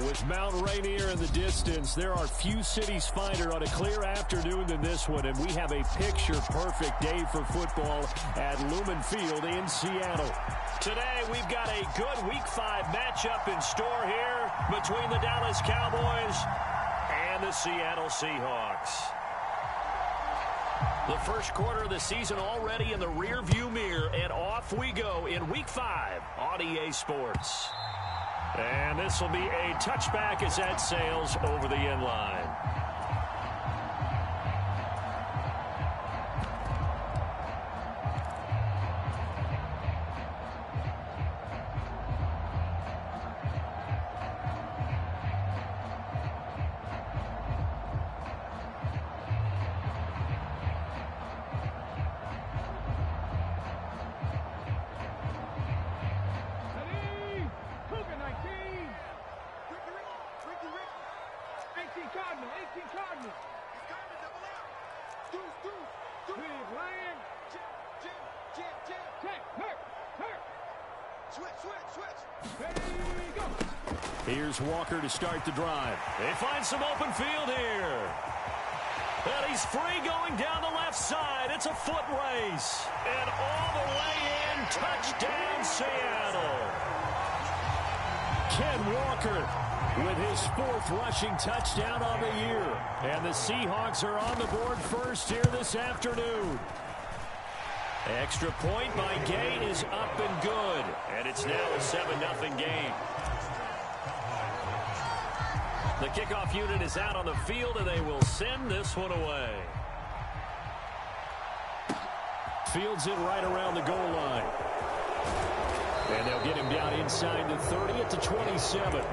With Mount Rainier in the distance, there are few cities finer on a clear afternoon than this one, and we have a picture-perfect day for football at Lumen Field in Seattle. Today, we've got a good Week 5 matchup in store here between the Dallas Cowboys and the Seattle Seahawks. The first quarter of the season already in the rearview mirror, and off we go in Week 5 on EA Sports. And this will be a touchback as that sails over the end line. Here's Walker to start the drive. They find some open field here. And he's free going down the left side. It's a foot race. And all the way in, touchdown Seattle. Ken Walker with his 4th rushing touchdown on the year. And the Seahawks are on the board first here this afternoon. Extra point by Gay is up and good. And it's now a 7-0 game. The kickoff unit is out on the field, and they will send this one away. Fields it right around the goal line. And they'll get him down inside the 30 at the 27.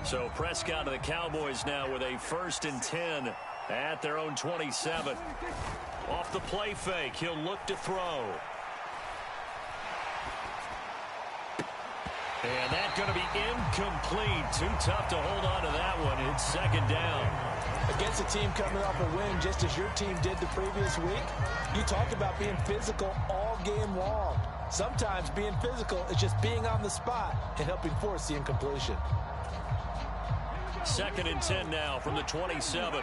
So Prescott of the Cowboys now with a 1st and 10 at their own 27. Off the play fake, he'll look to throw. And that's going to be incomplete. Too tough to hold on to that one. It's 2nd down. Against a team coming off a win just as your team did the previous week, you talked about being physical all game long. Sometimes being physical is just being on the spot and helping force the incompletion. 2nd and 10 now from the 27.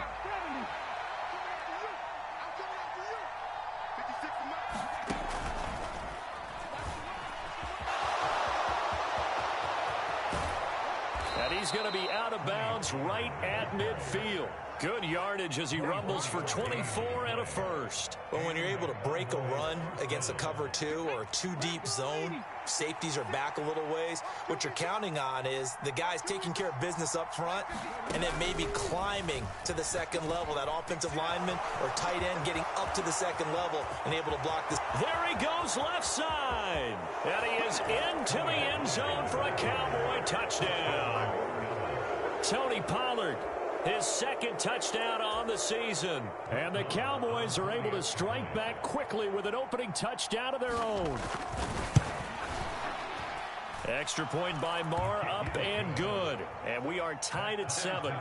And he's going to be out of bounds right at midfield. Good yardage as he rumbles for 24 and a 1st. Well, when you're able to break a run against a cover 2 or a 2-deep zone, safeties are back a little ways. What you're counting on is the guys taking care of business up front and then maybe climbing to the 2nd level. That offensive lineman or tight end getting up to the 2nd level and able to block this. There he goes left side. And he is into the end zone for a Cowboy touchdown. Tony Pollard, his 2nd touchdown on the season. And the Cowboys are able to strike back quickly with an opening touchdown of their own. Extra point by Marr, up and good. And we are tied at 7.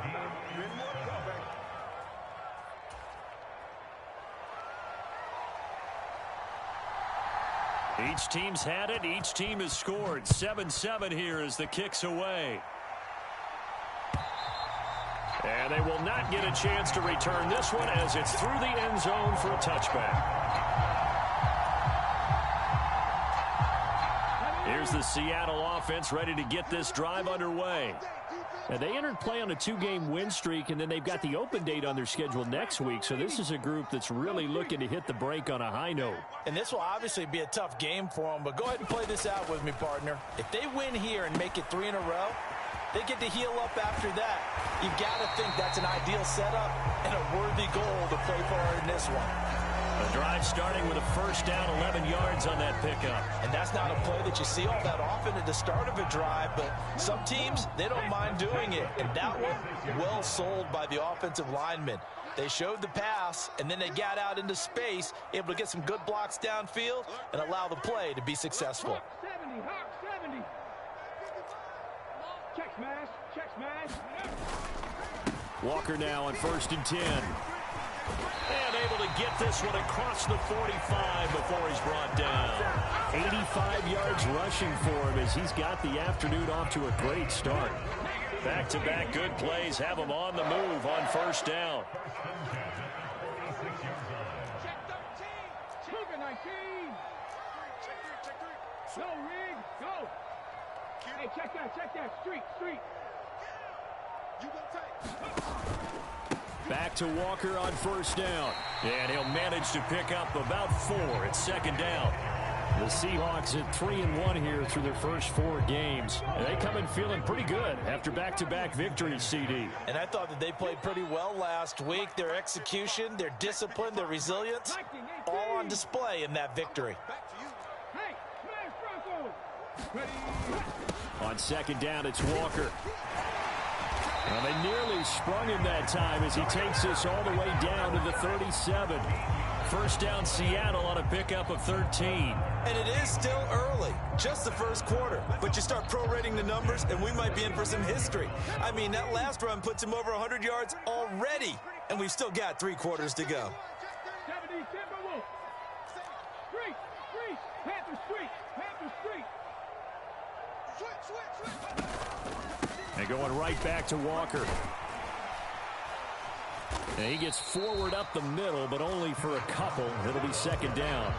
Each team's had it. Each team has scored. 7-7 here as the kick's away. And they will not get a chance to return this one as it's through the end zone for a touchback. Here's the Seattle offense ready to get this drive underway. And they entered play on a 2-game win streak, and then they've got the open date on their schedule next week. So this is a group that's really looking to hit the break on a high note. And this will obviously be a tough game for them, but go ahead and play this out with me, partner. If they win here and make it 3 in a row, they get to heal up after that. You've got to think that's an ideal setup and a worthy goal to play for in this one. The drive starting with a 1st down, 11 yards on that pickup. And that's not a play that you see all that often at the start of a drive, but some teams, they don't mind doing it. And that one, well sold by the offensive lineman. They showed the pass, and then they got out into space, able to get some good blocks downfield and allow the play to be successful. Check smash. Check smash. Walker now on 1st and 10. And able to get this one across the 45 before he's brought down. 85 yards rushing for him as he's got the afternoon off to a great start. Back-to-back good plays have him on the move on 1st down. Check 19. Go, Rig. Go. Hey, check that. Street. Back to Walker on 1st down. And he'll manage to pick up about 4 at 2nd down. The Seahawks at 3-1 here through their first 4 games. And they come in feeling pretty good after back-to-back victories, CD. And I thought that they played pretty well last week. Their execution, their discipline, their resilience, all on display in that victory. Hey, smash Bronco. On 2nd down, it's Walker. Well, they nearly sprung him that time as he takes this all the way down to the 37. 1st down, Seattle on a pickup of 13. And it is still early, just the first quarter. But you start prorating the numbers, and we might be in for some history. I mean, that last run puts him over 100 yards already, and we've still got 3 quarters to go. 70, Timberwolves. Street. Panther Street. And going right back to Walker. And he gets forward up the middle, but only for a couple. It'll be 2nd down.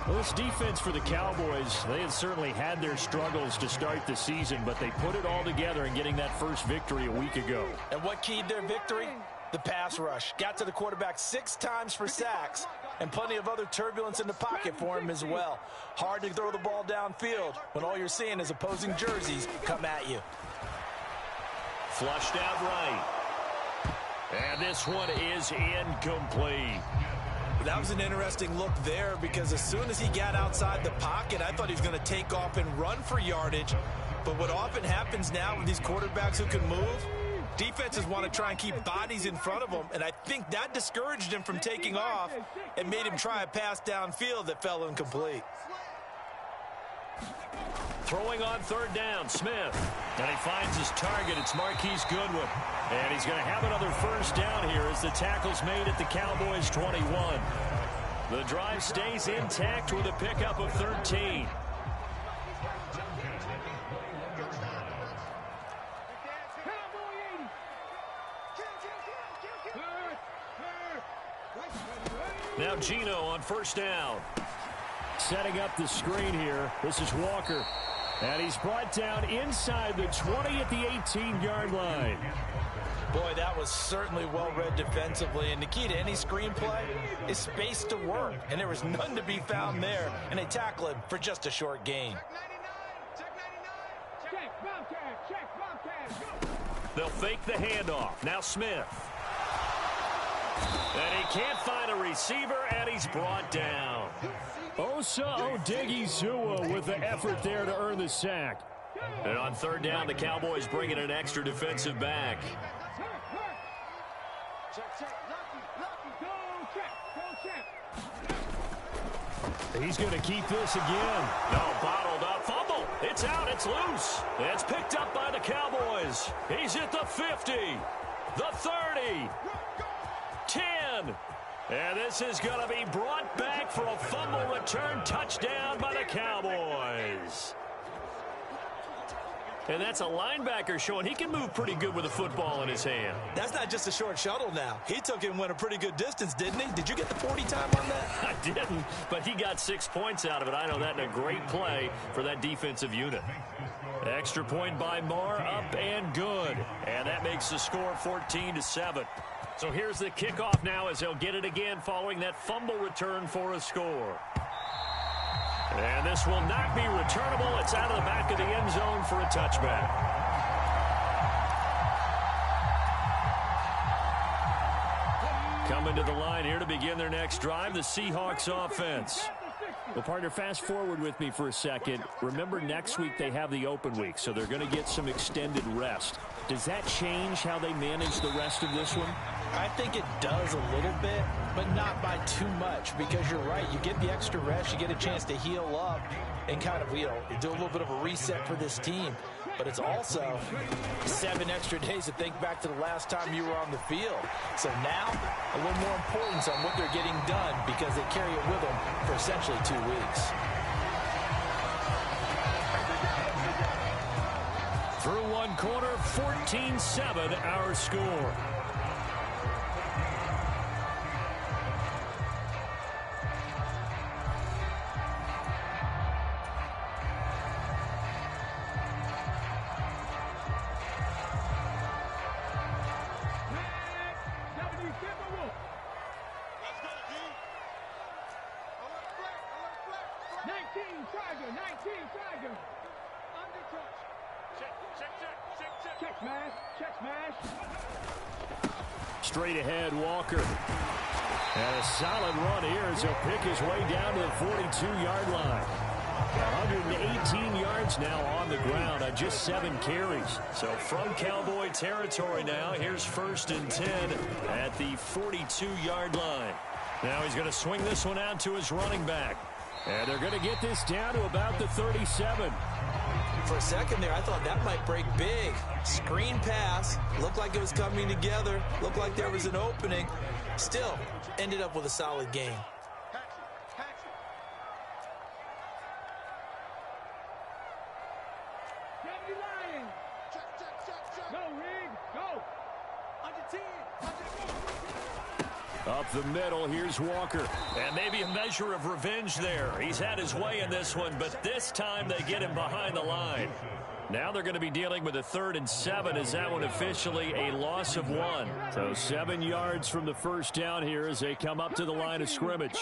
Well, this defense for the Cowboys, they had certainly had their struggles to start the season, but they put it all together in getting that first victory a week ago. And what keyed their victory? The pass rush. Got to the quarterback 6 times for sacks, and plenty of other turbulence in the pocket for him as well. Hard to throw the ball downfield when all you're seeing is opposing jerseys come at you. Flushed out right. And this one is incomplete. That was an interesting look there because as soon as he got outside the pocket, I thought he was going to take off and run for yardage. But what often happens now with these quarterbacks who can move, defenses want to try and keep bodies in front of them, and I think that discouraged him from taking off and made him try a pass downfield that fell incomplete. Throwing on 3rd down, Smith. And he finds his target. It's Marquise Goodwin. And he's going to have another 1st down here as the tackle's made at the Cowboys' 21. The drive stays intact with a pickup of 13. Now Gino on 1st down. Setting up the screen here. This is Walker. And he's brought down inside the 20 at the 18-yard line. Boy, that was certainly well-read defensively. And the key to any screenplay is space to work. And there was none to be found there. And they tackle him for just a short gain. They'll fake the handoff. Now Smith. And he can't find a receiver, and he's brought down. Osa Odigizua with the effort there to earn the sack. And on 3rd down, the Cowboys bring in an extra defensive back. He's going to keep this again. No, bottled up. Fumble. It's out. It's loose. It's picked up by the Cowboys. He's at the 50, the 30, 10. And this is going to be brought back for a fumble return touchdown by the Cowboys. And that's a linebacker showing he can move pretty good with a football in his hand. That's not just a short shuttle now. He took it and went a pretty good distance, didn't he? Did you get the 40 time on that? I didn't, but he got 6 points out of it. I know that in a great play for that defensive unit. Extra point by Marr, up and good. And that makes the score 14-7. So here's the kickoff now as they'll get it again following that fumble return for a score. And this will not be returnable. It's out of the back of the end zone for a touchback. Coming to the line here to begin their next drive, the Seahawks offense. Well, partner, fast forward with me for a second. Remember, next week they have the open week, so they're going to get some extended rest. Does that change how they manage the rest of this one? I think it does a little bit, but not by too much, because you're right. You get the extra rest, you get a chance to heal up and kind of, do a little bit of a reset for this team. but it's also 7 extra days to think back to the last time you were on the field. So now, a little more importance on what they're getting done because they carry it with them for essentially 2 weeks. Through one quarter, 14-7 our score. Straight ahead, Walker. And a solid run here as he'll pick his way down to the 42-yard line. 118 yards now on the ground on just 7 carries. So from Cowboy territory now, here's 1st and 10 at the 42-yard line. Now he's going to swing this one out to his running back. And they're going to get this down to about the 37. For a second there, I thought that might break big. Screen pass. Looked like it was coming together. Looked like there was an opening. Still, ended up with a solid game. Up the middle, here's Walker. And maybe a measure of revenge there. He's had his way in this one, but this time they get him behind the line. Now they're going to be dealing with a 3rd and 7 as that one officially a loss of 1. So 7 yards from the first down here as they come up to the line of scrimmage.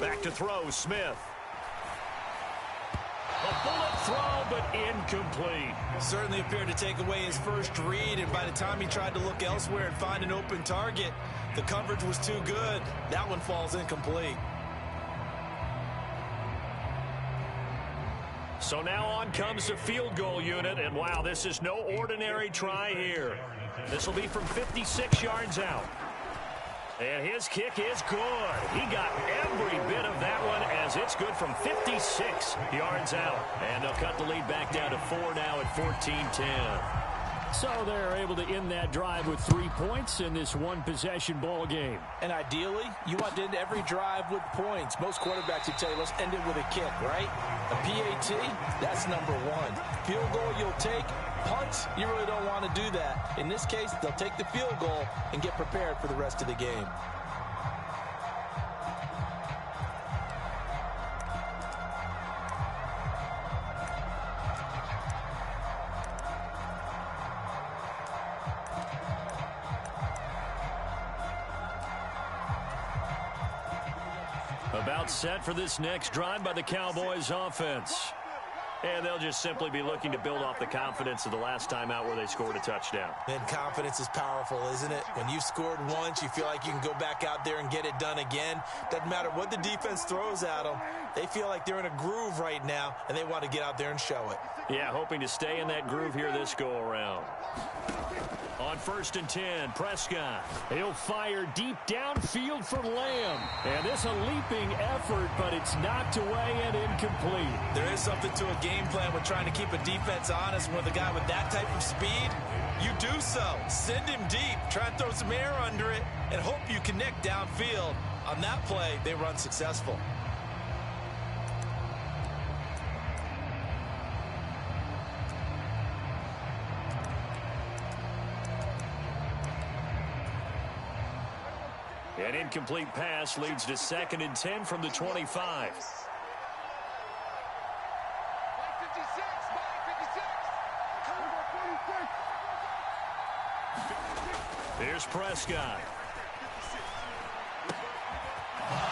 Back to throw, Smith. A bullet throw, but incomplete. Certainly appeared to take away his first read, and by the time he tried to look elsewhere and find an open target, the coverage was too good. That one falls incomplete. So now on comes the field goal unit, and wow, this is no ordinary try here. This will be from 56 yards out. And his kick is good. He got every bit of that one as it's good from 56 yards out. And they'll cut the lead back down to 4 now at 14-10. So they're able to end that drive with 3 points in this one-possession ball game. And ideally, you want to end every drive with points. Most quarterbacks would tell you, let's end it with a kick, right? A PAT, that's number 1. Field goal you'll take. Punts, you really don't want to do that. In this case, they'll take the field goal and get prepared for the rest of the game. About set for this next drive by the Cowboys offense. And they'll just simply be looking to build off the confidence of the last time out where they scored a touchdown. And confidence is powerful, isn't it? When you've scored once, you feel like you can go back out there and get it done again. Doesn't matter what the defense throws at them. They feel like they're in a groove right now, and they want to get out there and show it. Yeah, hoping to stay in that groove here this go-around. On 1st and 10, Prescott. He'll fire deep downfield for Lamb. And this a leaping effort, but it's knocked away and incomplete. There is something to a game plan with trying to keep a defense honest. With a guy with that type of speed, you do so. Send him deep. Try and throw some air under it and hope you connect downfield. On that play, they run successful. An incomplete pass leads to 2nd and 10 from the 25. Here's Prescott.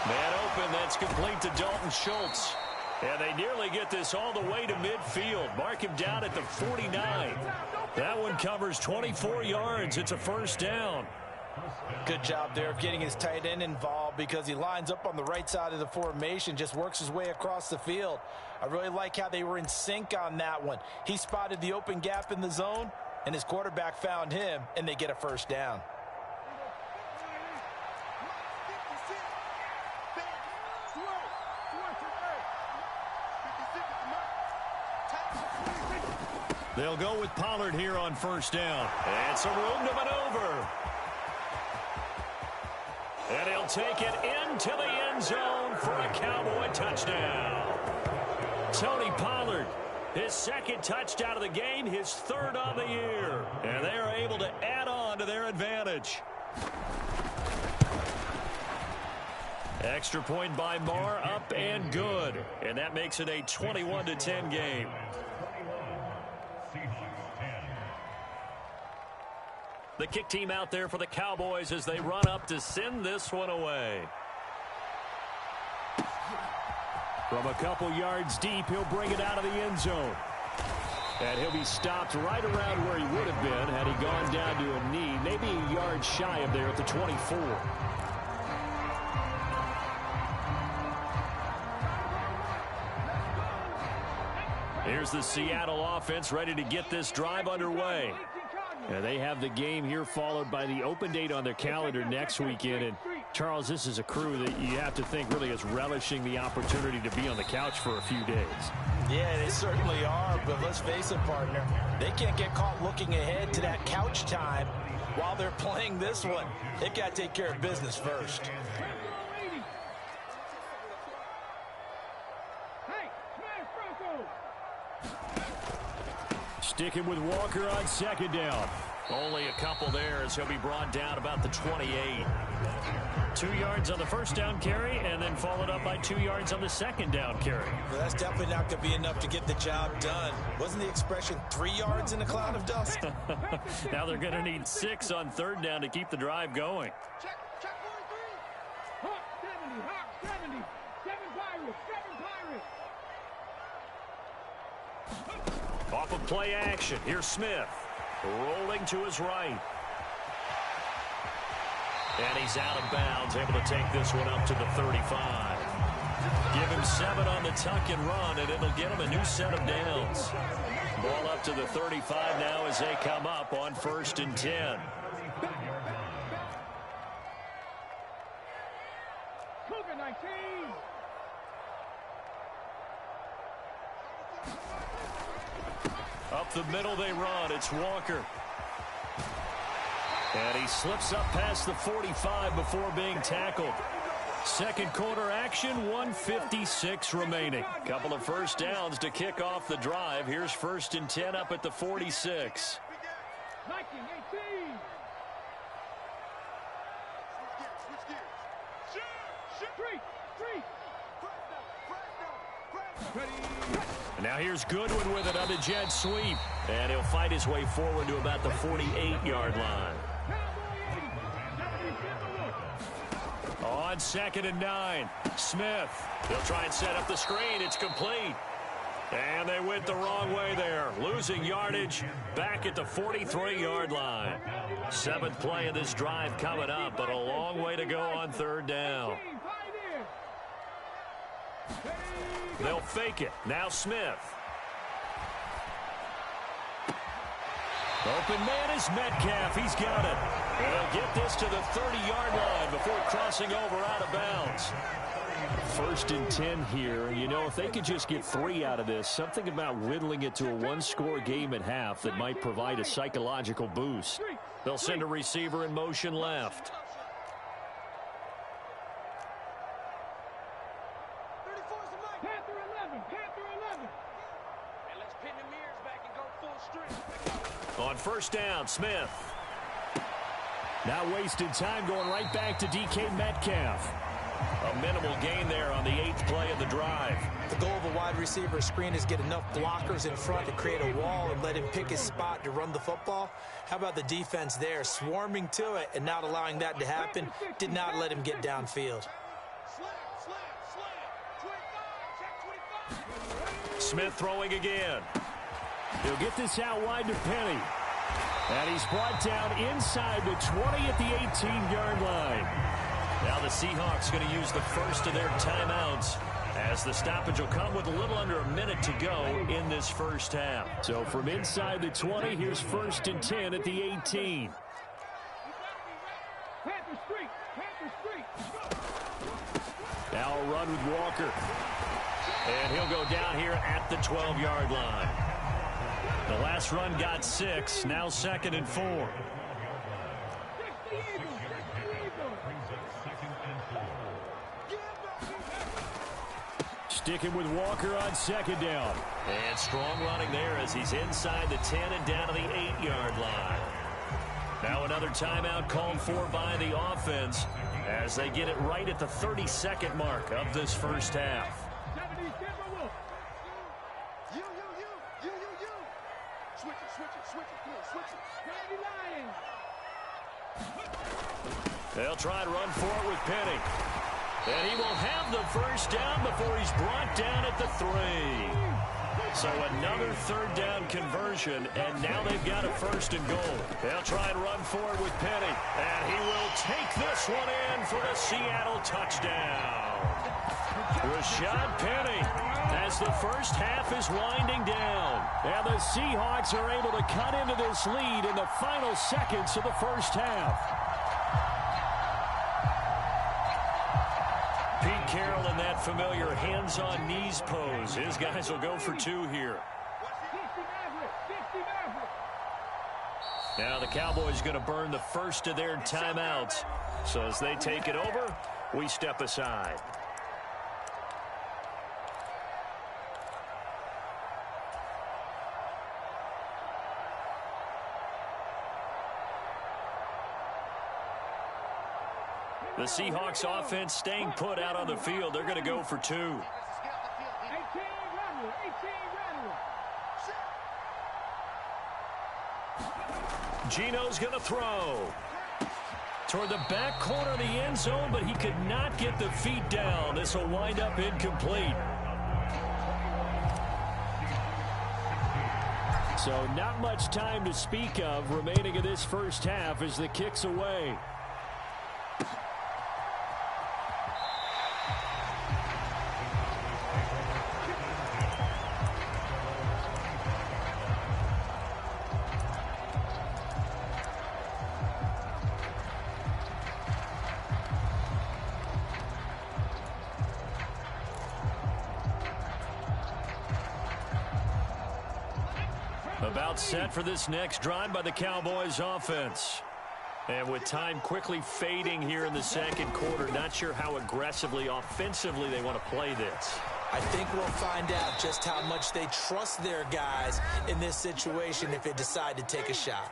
Man open, that's complete to Dalton Schultz. And they nearly get this all the way to midfield. Mark him down at the 49. That one covers 24 yards. It's a 1st down. Good job there of getting his tight end involved because he lines up on the right side of the formation, just works his way across the field. I really like how they were in sync on that one. He spotted the open gap in the zone, and his quarterback found him, and they get a 1st down. They'll go with Pollard here on first down. And some room to maneuver. And he'll take it into the end zone for a Cowboy touchdown. Tony Pollard, his second touchdown of the game, his third on the year. And they are able to add on to their advantage. Extra point by Marr, up and good. And that makes it a 21-10 game. The kick team out there for the Cowboys as they run up to send this one away. From a couple yards deep, he'll bring it out of the end zone. And he'll be stopped right around where he would have been had he gone down to a knee, maybe a yard shy of there at the 24. Here's the Seattle offense ready to get this drive underway. And they have the game here followed by the open date on their calendar next weekend. And Charles, this is a crew that you have to think really is relishing the opportunity to be on the couch for a few days. Yeah, they certainly are, but let's face it, partner. They can't get caught looking ahead to that couch time while they're playing this one. They've got to take care of business first. Sticking with Walker on second down. Only a couple there as he'll be brought down about the 28. 2 yards on the first down carry and then followed up by 2 yards on the second down carry. Well, that's definitely not going to be enough to get the job done. Wasn't the expression 3 yards in a cloud of dust? Now they're going to need 6 on third down to keep the drive going. Check 43. Hawk 70, Hawk 70. 7 Pirates, 7 Pirates. Off of play action, here's Smith. Rolling to his right. And he's out of bounds, able to take this one up to the 35. Give him 7 on the tuck and run, and it'll get him a new set of downs. Ball up to the 35 now as they come up on 1st and 10. Cougar 19. Up the middle they run. It's Walker. And he slips up past the 45 before being tackled. Second quarter action, 1:56 remaining. Couple of first downs to kick off the drive. Here's 1st and 10 up at the 46. 19-18. Now here's Goodwin with it on the jet sweep. And he'll fight his way forward to about the 48-yard line. On 2nd and 9, Smith. They'll try and set up the screen. It's complete. And they went the wrong way there. Losing yardage back at the 43-yard line. 7th play of this drive coming up, but a long way to go on 3rd down. They'll fake it. Now Smith. Open man is Metcalf. He's got it. And they'll get this to the 30-yard line before crossing over out of bounds. 1st and 10 here. And, you know, if they could just get 3 out of this, something about whittling it to a one-score game at half that might provide a psychological boost. They'll send a receiver in motion left. On 1st down, Smith. Now wasted time going right back to DK Metcalf. A minimal gain there on the 8th play of the drive. The goal of a wide receiver screen is get enough blockers in front to create a wall and let him pick his spot to run the football. How about the defense there, swarming to it and not allowing that to happen? Did not let him get downfield. Smith throwing again. He'll get this out wide to Penny. And he's brought down inside the 20 at the 18-yard line. Now the Seahawks going to use the first of their timeouts as the stoppage will come with a little under a minute to go in this first half. So from inside the 20, here's 1st and 10 at the 18. Now a run with Walker. And he'll go down here at the 12-yard line. The last run got 6. Now 2nd and 4. Sticking with Walker on 2nd down. And strong running there as he's inside the 10 and down to the 8-yard line. Now another timeout called for by the offense as they get it right at the 32nd mark of this first half. They'll try and run for it with Penny. And he will have the first down before he's brought down at the 3. So another 3rd down conversion, and now they've got a 1st and goal. They'll try and run for it with Penny. And he will take this one in for the Seattle touchdown. Rashad Penny as the first half is winding down. And the Seahawks are able to cut into this lead in the final seconds of the first half. Pete Carroll in that familiar hands-on knees pose. His guys will go for 2 here. Now the Cowboys going to burn the first of their timeouts. So as they take it over, we step aside. The Seahawks offense staying put out on the field. They're going to go for 2. Gino's going to throw toward the back corner of the end zone, but he could not get the feet down. This will wind up incomplete. So not much time to speak of remaining in this first half as the kick's away. About set for this next drive by the Cowboys offense. And with time quickly fading here in the 2nd quarter, not sure how aggressively, offensively they want to play this. I think we'll find out just how much they trust their guys in this situation if they decide to take a shot.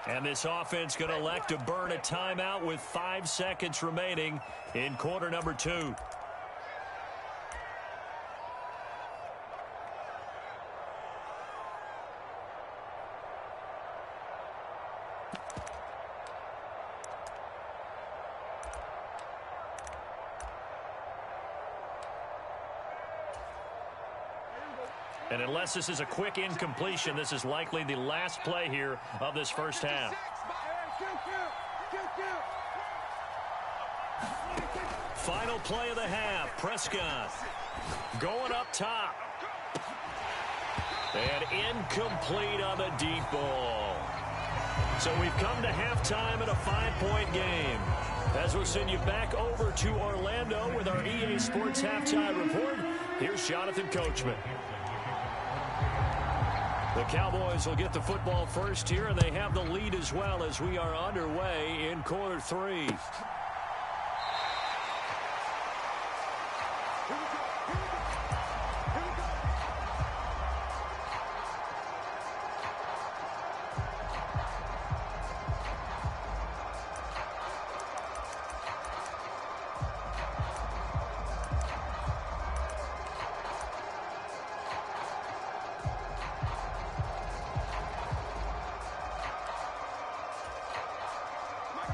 And this offense going to elect to burn a timeout with 5 seconds remaining in quarter number 2. And unless this is a quick incompletion, this is likely the last play here of this first half. Final play of the half. Prescott going up top. And incomplete on the deep ball. So we've come to halftime in a 5-point game. As we'll send you back over to Orlando with our EA Sports Halftime Report, here's Jonathan Coachman. The Cowboys will get the football first here, and they have the lead as well as we are underway in quarter 3.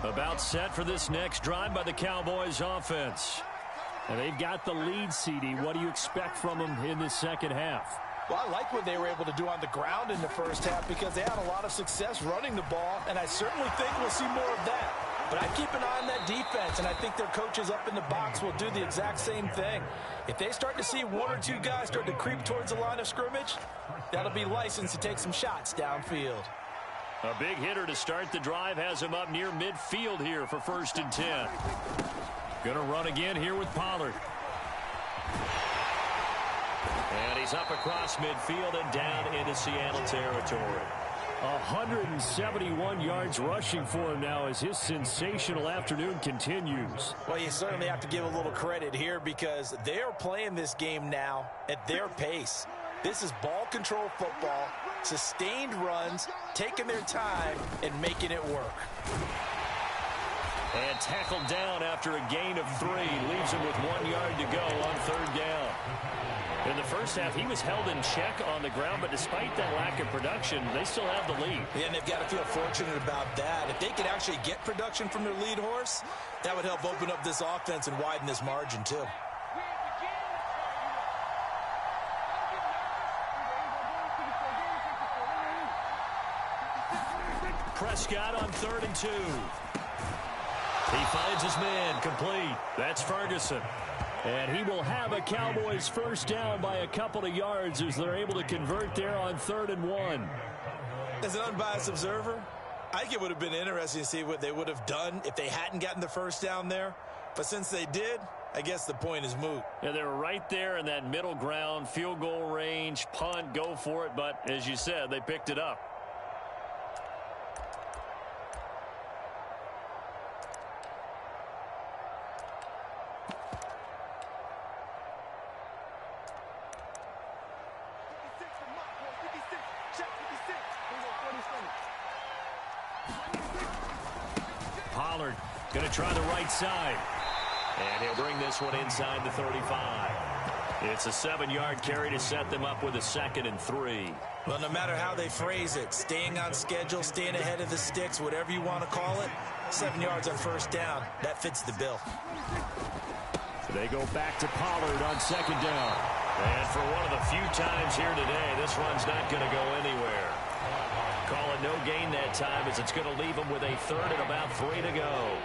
About set for this next drive by the Cowboys offense. And they've got the lead, CD. What do you expect from them in the second half? Well, I like what they were able to do on the ground in the first half because they had a lot of success running the ball, and I certainly think we'll see more of that. But I keep an eye on that defense, and I think their coaches up in the box will do the exact same thing. If they start to see 1 or 2 guys start to creep towards the line of scrimmage, that'll be licensed to take some shots downfield. A big hitter to start the drive has him up near midfield here for 1st and 10. Going to run again here with Pollard. And he's up across midfield and down into Seattle territory. 171 yards rushing for him now as his sensational afternoon continues. Well, you certainly have to give a little credit here because they're playing this game now at their pace. This is ball control football, sustained runs, taking their time, and making it work. And tackled down after a gain of 3. Leaves him with 1 yard to go on 3rd down. In the first half, he was held in check on the ground, but despite that lack of production, they still have the lead. Yeah, and they've got to feel fortunate about that. If they could actually get production from their lead horse, that would help open up this offense and widen this margin, too. Prescott on 3rd and 2. He finds his man complete. That's Ferguson. And he will have a Cowboys first down by a couple of yards as they're able to convert there on 3rd and 1. As an unbiased observer, I think it would have been interesting to see what they would have done if they hadn't gotten the first down there. But since they did, I guess the point is moot. Yeah, they were right there in that middle ground, field goal range, punt, go for it. But as you said, they picked it up. Pollard going to try the right side. And he'll bring this one inside the 35. It's a 7-yard carry to set them up with a 2nd and 3. Well, no matter how they phrase it, staying on schedule, staying ahead of the sticks, whatever you want to call it, 7 yards on first down, that fits the bill. They go back to Pollard on 2nd down. And for one of the few times here today, this one's not going to go anywhere. Call it no gain that time as it's going to leave them with a 3rd and about 3 to go.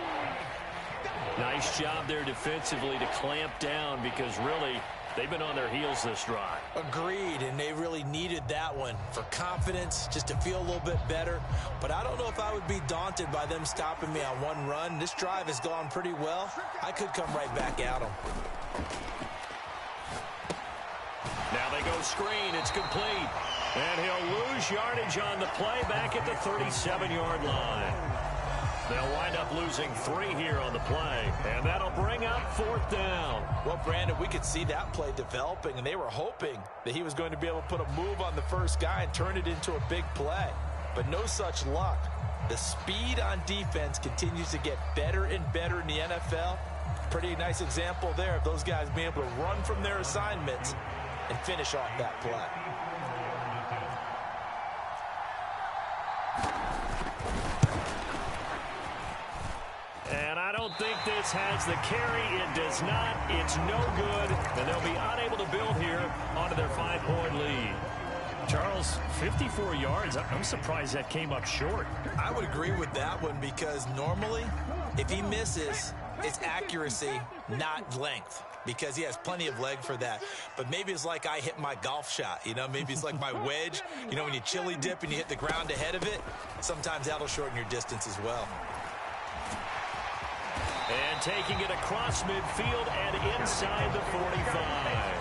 Nice job there defensively to clamp down because really they've been on their heels this drive. Agreed, and they really needed that one for confidence, just to feel a little bit better. But I don't know if I would be daunted by them stopping me on one run. This drive has gone pretty well. I could come right back at them. Now they go screen. It's complete. And he'll lose yardage on the play back at the 37-yard line. They'll wind up losing 3 here on the play, and that'll bring up 4th down. Well, Brandon, we could see that play developing, and they were hoping that he was going to be able to put a move on the first guy and turn it into a big play. But no such luck. The speed on defense continues to get better and better in the NFL. Pretty nice example there of those guys being able to run from their assignments and finish off that play. And I don't think this has the carry. It does not. It's no good. And they'll be unable to build here onto their 5-point lead. Charles, 54 yards. I'm surprised that came up short. I would agree with that one because normally, if he misses, it's accuracy, not length. Because he has plenty of leg for that. But maybe it's like I hit my golf shot. You know, maybe it's like my wedge. You know, when you chili dip and you hit the ground ahead of it, sometimes that'll shorten your distance as well. And taking it across midfield and inside the 45.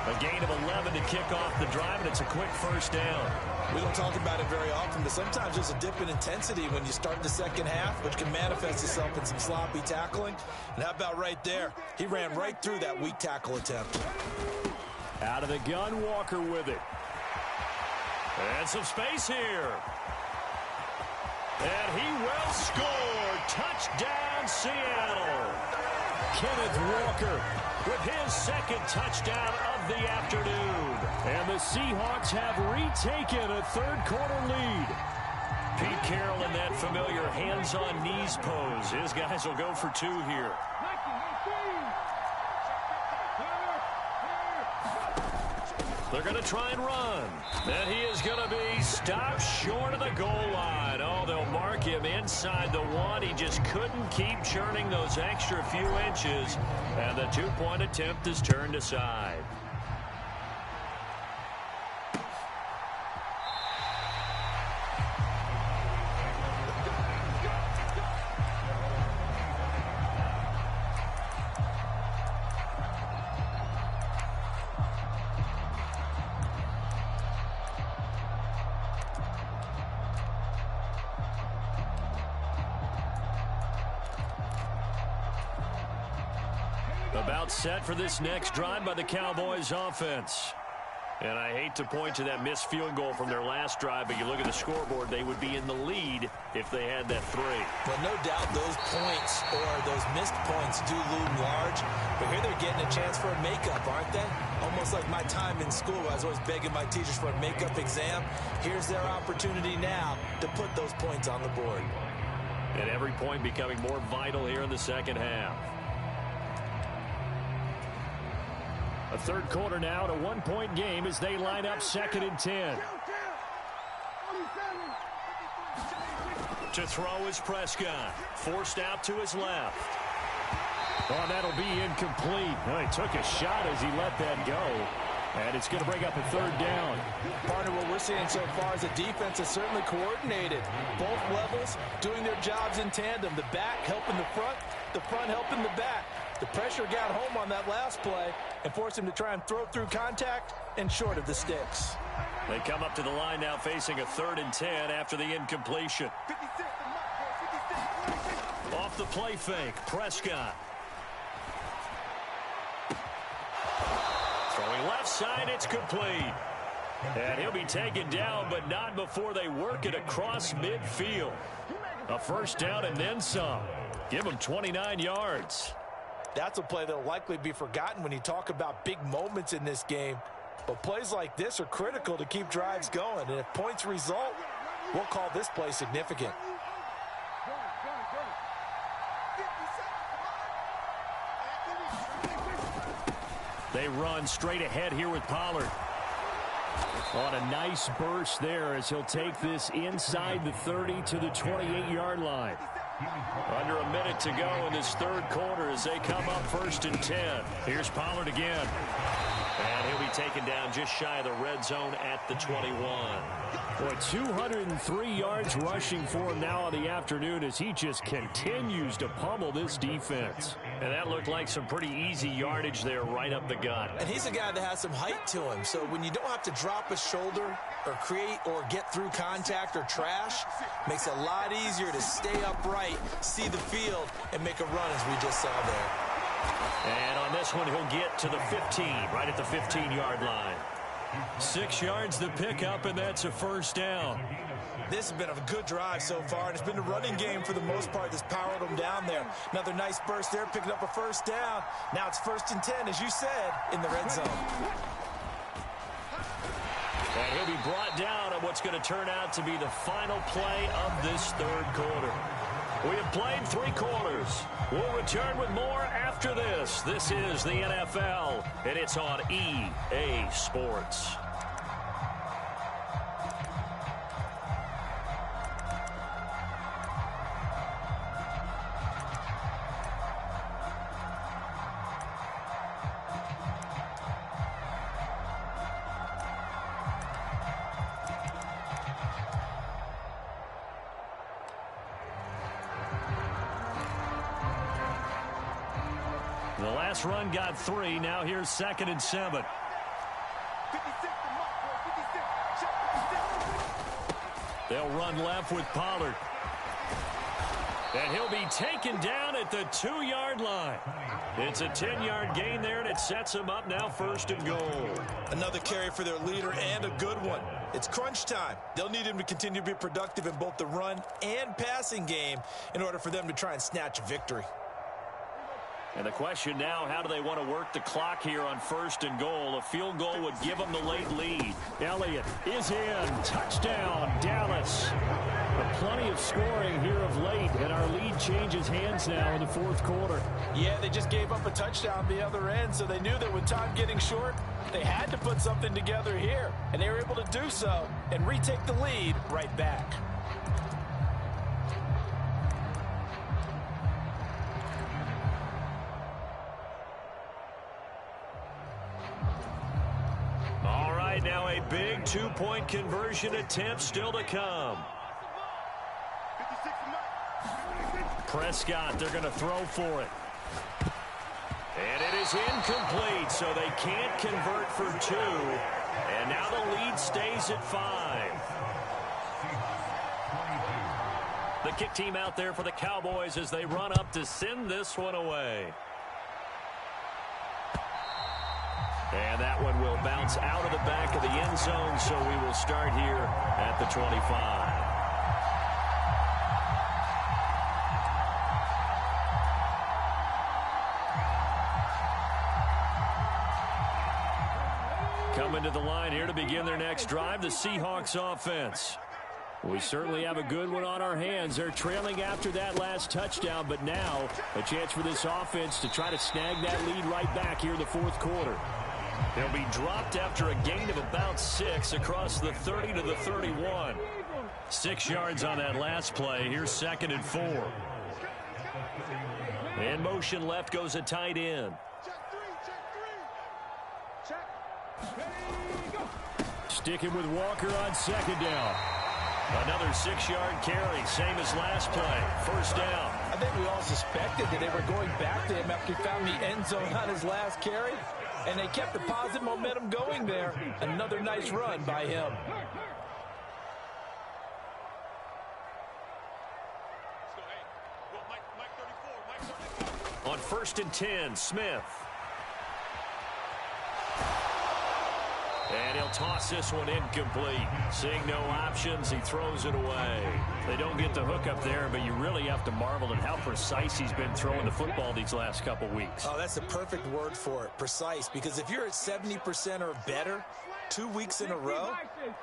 A gain of 11 to kick off the drive, and it's a quick first down. We don't talk about it very often, but sometimes there's a dip in intensity when you start the second half, which can manifest itself in some sloppy tackling. And how about right there? He ran right through that weak tackle attempt. Out of the gun, Walker with it. And some space here. And he will score. Touchdown, Seattle. Kenneth Walker with his 2nd touchdown of the afternoon. And the Seahawks have retaken a 3rd quarter lead. Pete Carroll in that familiar hands-on knees pose. His guys will go for 2 here. They're going to try and run. And he is going to be stopped short of the goal line. Oh, they'll mark him inside the 1. He just couldn't keep churning those extra few inches. And the 2-point attempt is turned aside. About set for this next drive by the Cowboys offense. And I hate to point to that missed field goal from their last drive, but you look at the scoreboard, they would be in the lead if they had that 3. Well, no doubt those points or those missed points do loom large, but here they're getting a chance for a makeup, aren't they? Almost like my time in school. I was always begging my teachers for a makeup exam. Here's their opportunity now to put those points on the board. And every point becoming more vital here in the second half. A third quarter now, to 1-point game as they line up 2nd and 10. To throw is Prescott. Forced out to his left. Oh, that'll be incomplete. Oh, he took a shot as he let that go. And it's going to bring up a 3rd down. Partner, what we're seeing so far is the defense is certainly coordinated. Both levels doing their jobs in tandem. The back helping the front helping the back. The pressure got home on that last play and forced him to try and throw through contact and short of the sticks. They come up to the line now facing a 3rd and 10 after the incompletion. Off the play fake, Prescott. Throwing left side, it's complete. And he'll be taken down, but not before they work it across midfield. A 1st down and then some. Give him 29 yards. That's a play that will likely be forgotten when you talk about big moments in this game. But plays like this are critical to keep drives going. And if points result, we'll call this play significant. They run straight ahead here with Pollard. On a nice burst there as he'll take this inside the 30 to the 28-yard line. Under a minute to go in this 3rd quarter as they come up 1st and 10. Here's Pollard again. And he'll be taken down just shy of the red zone at the 21. Boy, 203 yards rushing for him now in the afternoon as he just continues to pummel this defense. And that looked like some pretty easy yardage there right up the gut. And he's a guy that has some height to him. So when you don't have to drop a shoulder or create or get through contact or trash, makes it a lot easier to stay upright, see the field, and make a run as we just saw there. And on this one, he'll get to the 15, right at the 15-yard line. 6 yards the pickup, and that's a 1st down. This has been a good drive so far, and it's been a running game for the most part that's powered them down there. Another nice burst there, picking up a 1st down. Now it's 1st and 10, as you said, in the red zone. And he'll be brought down at what's going to turn out to be the final play of this 3rd quarter. We have played 3 quarters. We'll return with more after this. This is the NFL, and it's on EA Sports. The last run got 3. Now here's 2nd and 7. They'll run left with Pollard. And he'll be taken down at the 2-yard line. It's a 10-yard gain there, and it sets him up now 1st and goal. Another carry for their leader and a good one. It's crunch time. They'll need him to continue to be productive in both the run and passing game in order for them to try and snatch a victory. And the question now, how do they want to work the clock here on 1st and goal? A field goal would give them the late lead. Elliott is in. Touchdown, Dallas. But plenty of scoring here of late, and our lead changes hands now in the 4th quarter. Yeah, they just gave up a touchdown the other end, so they knew that with time getting short, they had to put something together here, and they were able to do so and retake the lead right back. Now a big 2-point conversion attempt still to come. Prescott, they're going to throw for it. And it is incomplete, so they can't convert for 2. And now the lead stays at 5. The kick team out there for the Cowboys as they run up to send this one away. And that one will bounce out of the back of the end zone, so we will start here at the 25. Coming to the line here to begin their next drive, the Seahawks offense. We certainly have a good one on our hands. They're trailing after that last touchdown, but now a chance for this offense to try to snag that lead right back here in the fourth quarter. They'll be dropped after a gain of about 6 across the 30 to the 31. 6 yards on that last play. Here's 2nd and 4. In motion left goes a tight end. Sticking with Walker on 2nd down. Another 6-yard carry, same as last play. 1st down. I think we all suspected that they were going back to him after he found the end zone on his last carry. And they kept the positive momentum going there. Another nice run by him. On 1st and 10, Smith. And he'll toss this one incomplete. Seeing no options, he throws it away. They don't get the hook up there, but you really have to marvel at how precise he's been throwing the football these last couple weeks. Oh, that's the perfect word for it, precise. Because if you're at 70% or better 2 weeks in a row,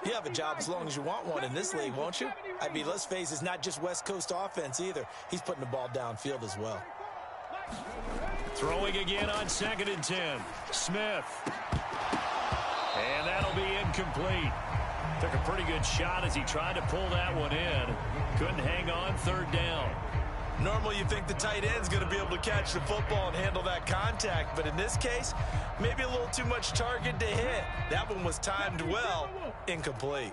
you have a job as long as you want one in this league, won't you? I mean, let's face it, it's not just West Coast offense either. He's putting the ball downfield as well. Throwing again on 2nd and 10. Smith. And that'll be incomplete. Took a pretty good shot as he tried to pull that one in. Couldn't hang on. 3rd down. Normally you think the tight end's going to be able to catch the football and handle that contact. But in this case, maybe a little too much target to hit. That one was timed well. Incomplete.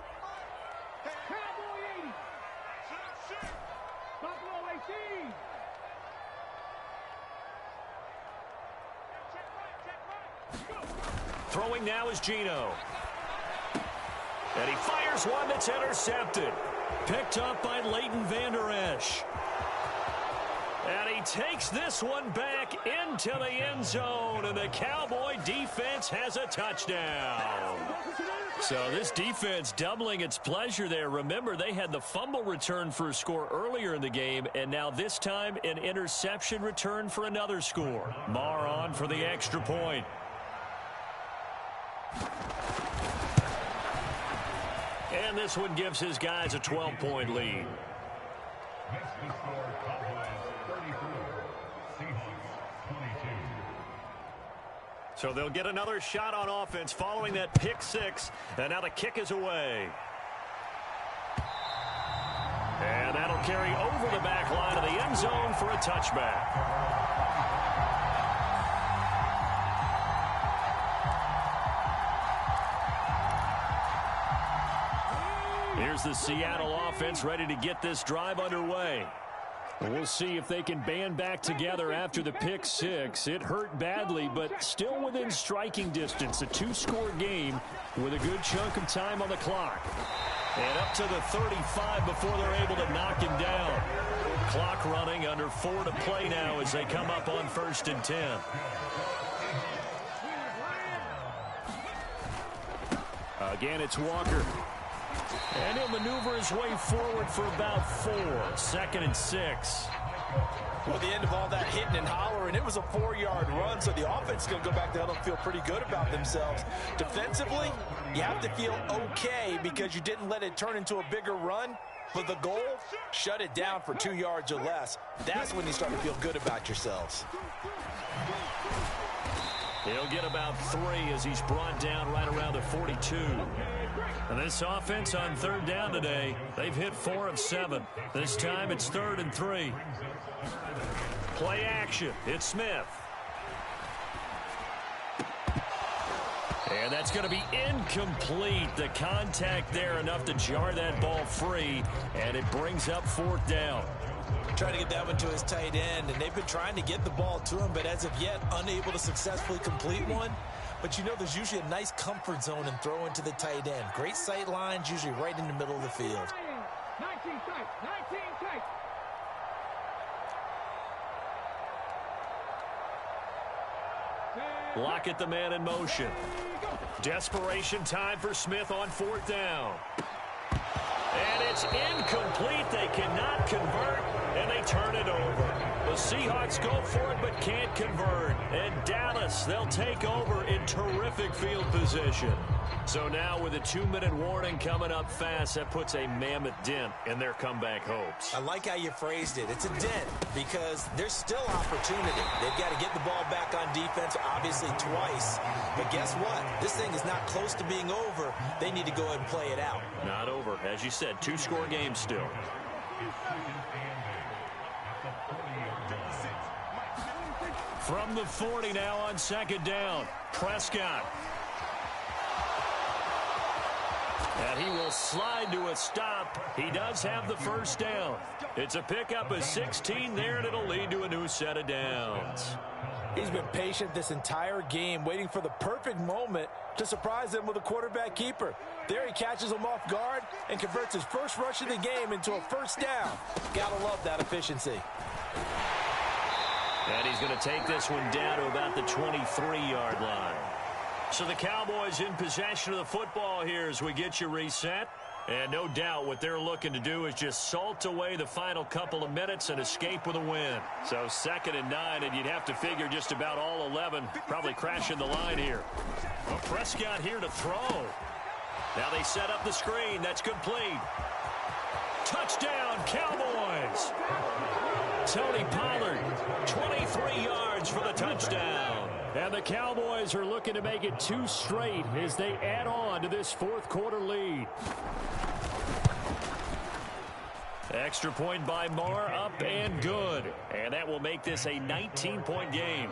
Throwing now is Geno. And he fires one that's intercepted. Picked up by Leighton Vander Esch. And he takes this one back into the end zone. And the Cowboy defense has a touchdown. So this defense doubling its pleasure there. Remember, they had the fumble return for a score earlier in the game. And now this time an interception return for another score. Marr on for the extra point. And this one gives his guys a 12-point lead. So they'll get another shot on offense following that pick 6. And now the kick is away. And that'll carry over the back line of the end zone for a touchback. Here's the Seattle offense ready to get this drive underway. We'll see if they can band back together after the pick 6. It hurt badly, but still within striking distance. A 2-score game with a good chunk of time on the clock. And up to the 35 before they're able to knock him down. Clock running under 4 to play now as they come up on 1st and 10. Again, it's Walker. And he'll maneuver his way forward for about 4. 2nd and 6. Well, the end of all that hitting and hollering, it was a 4-yard run, so the offense is going to go back there and feel pretty good about themselves. Defensively, you have to feel okay because you didn't let it turn into a bigger run. But the goal, shut it down for 2 yards or less. That's when you start to feel good about yourselves. He'll get about 3 as he's brought down right around the 42. And this offense on 3rd down today, they've hit 4 of 7. This time it's 3rd and 3. Play action. It's Smith. And that's going to be incomplete. The contact there enough to jar that ball free. And it brings up 4th down. Trying to get that one to his tight end, and they've been trying to get the ball to him, but as of yet, unable to successfully complete one. But you know there's usually a nice comfort zone in throwing to the tight end. Great sight lines, usually right in the middle of the field. 19 tight, 19 tight. Lockett the man in motion. Desperation time for Smith on 4th down. And it's incomplete. They cannot convert, and they turn it over. The Seahawks go for it but can't convert. And Dallas, they'll take over in terrific field position. So now with a 2-minute warning coming up fast, that puts a mammoth dent in their comeback hopes. I like how you phrased it. It's a dent because there's still opportunity. They've got to get the ball back on defense, obviously twice. But guess what? This thing is not close to being over. They need to go ahead and play it out. Not over. As you said, 2-score game still. From the 40 now on 2nd down. Prescott. And he will slide to a stop. He does have the 1st down. It's a pickup of 16 there, and it'll lead to a new set of downs. He's been patient this entire game, waiting for the perfect moment to surprise them with a quarterback keeper. There he catches him off guard and converts his first rush of the game into a 1st down. Gotta love that efficiency. And he's going to take this one down to about the 23-yard line. So the Cowboys in possession of the football here as we get you reset. And no doubt what they're looking to do is just salt away the final couple of minutes and escape with a win. So 2nd and 9, and you'd have to figure just about all 11 probably crashing the line here. Well, Prescott here to throw. Now they set up the screen. That's complete. Touchdown, Cowboys. Tony Pollard, 23 yards for the touchdown. And the Cowboys are looking to make it 2 straight as they add on to this 4th quarter lead. Extra point by Marr, up and good. And that will make this a 19-point game.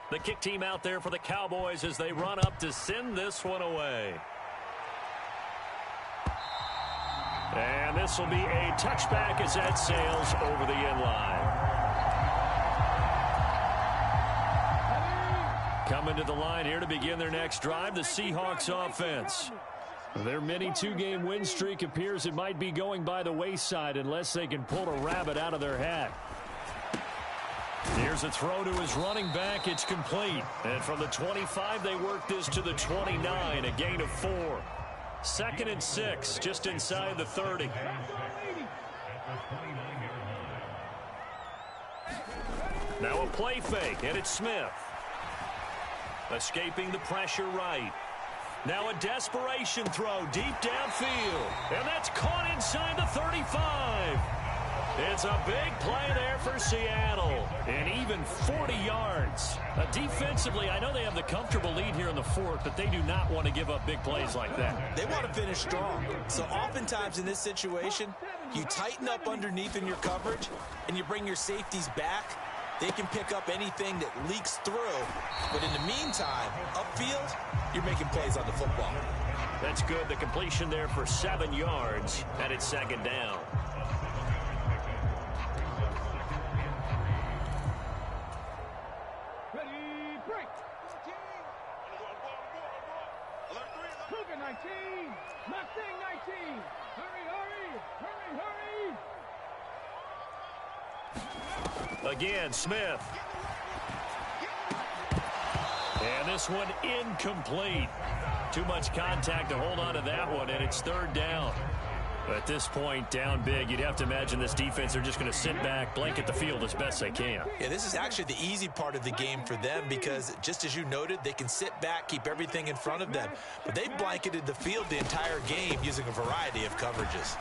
The kick team out there for the Cowboys as they run up to send this one away. And this will be a touchback as that sails over the end line. Coming to the line here to begin their next drive, the Seahawks offense. Their mini 2-game win streak appears it might be going by the wayside unless they can pull a rabbit out of their hat. Here's a throw to his running back. It's complete. And from the 25, they work this to the 29, a gain of 4. 2nd and 6, just inside the 30. Now a play fake, and it's Smith. Escaping the pressure right. Now a desperation throw deep downfield. And that's caught inside the 35. It's a big play there for Seattle. And even 40 yards. Defensively, I know they have the comfortable lead here in the 4th, but they do not want to give up big plays like that. They want to finish strong. So oftentimes in this situation, you tighten up underneath in your coverage, and you bring your safeties back. They can pick up anything that leaks through. But in the meantime, upfield, you're making plays on the football. That's good. The completion there for 7 yards, and it's 2nd down. Again, Smith. And this one incomplete. Too much contact to hold on to that one, and it's 3rd down. At this point, down big, you'd have to imagine this defense are just going to sit back, blanket the field as best they can. Yeah, this is actually the easy part of the game for them because, just as you noted, they can sit back, keep everything in front of them. But they blanketed the field the entire game using a variety of coverages.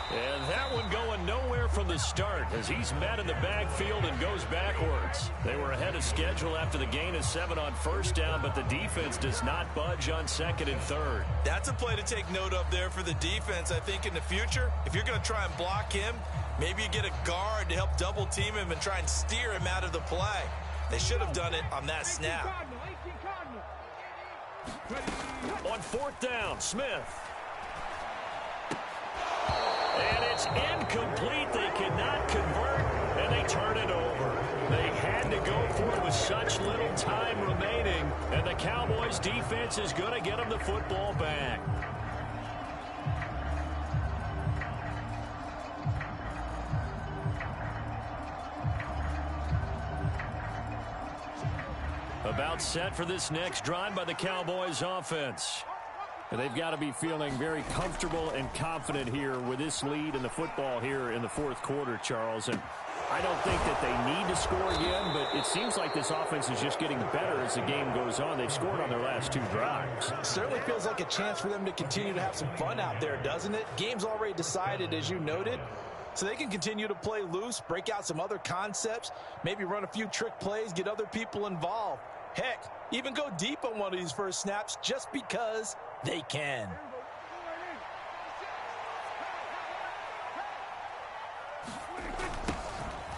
And that one going nowhere from the start as he's met in the backfield and goes backwards. They were ahead of schedule after the gain of 7 on 1st down, but the defense does not budge on 2nd and 3rd. That's a play to take note of there for the defense. I think in the future, if you're going to try and block him, maybe you get a guard to help double team him and try and steer him out of the play. They should have done it on that snap. On 4th down, Smith. And it's incomplete. They cannot convert, and they turn it over. They had to go for it with such little time remaining, and the Cowboys' defense is going to get them the football back. About set for this next drive by the Cowboys offense. And they've got to be feeling very comfortable and confident here with this lead in the football here in the fourth quarter, Charles. And I don't think that they need to score again, but it seems like this offense is just getting better as the game goes on. They've scored on their last 2 drives. Certainly feels like a chance for them to continue to have some fun out there, doesn't it? Game's already decided, as you noted. So they can continue to play loose, break out some other concepts, maybe run a few trick plays, get other people involved. Heck, even go deep on one of these first snaps just because they can.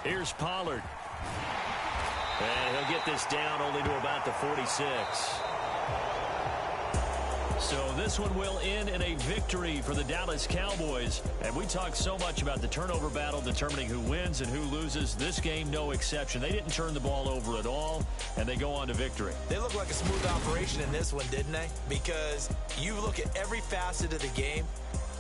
Here's Pollard. And he'll get this down only to about the 46. So this one will end in a victory for the Dallas Cowboys. And we talked so much about the turnover battle determining who wins and who loses. This game, no exception. They didn't turn the ball over at all, and they go on to victory. They look like a smooth operation in this one, didn't they? Because you look at every facet of the game,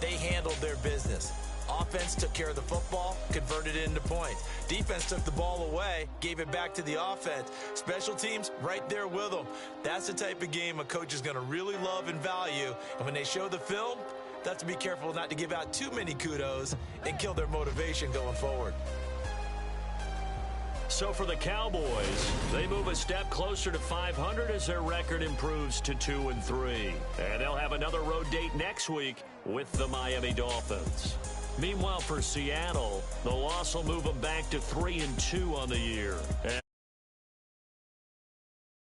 they handled their business. Offense took care of the football, converted it into points. Defense took the ball away, gave it back to the offense. Special teams, right there with them. That's the type of game a coach is going to really love and value. And when they show the film, they have to be careful not to give out too many kudos and kill their motivation going forward. So for the Cowboys, they move a step closer to 500 as their record improves to 2-3. And they'll have another road date next week with the Miami Dolphins. Meanwhile, for Seattle, the loss will move them back to 3-2 on the year.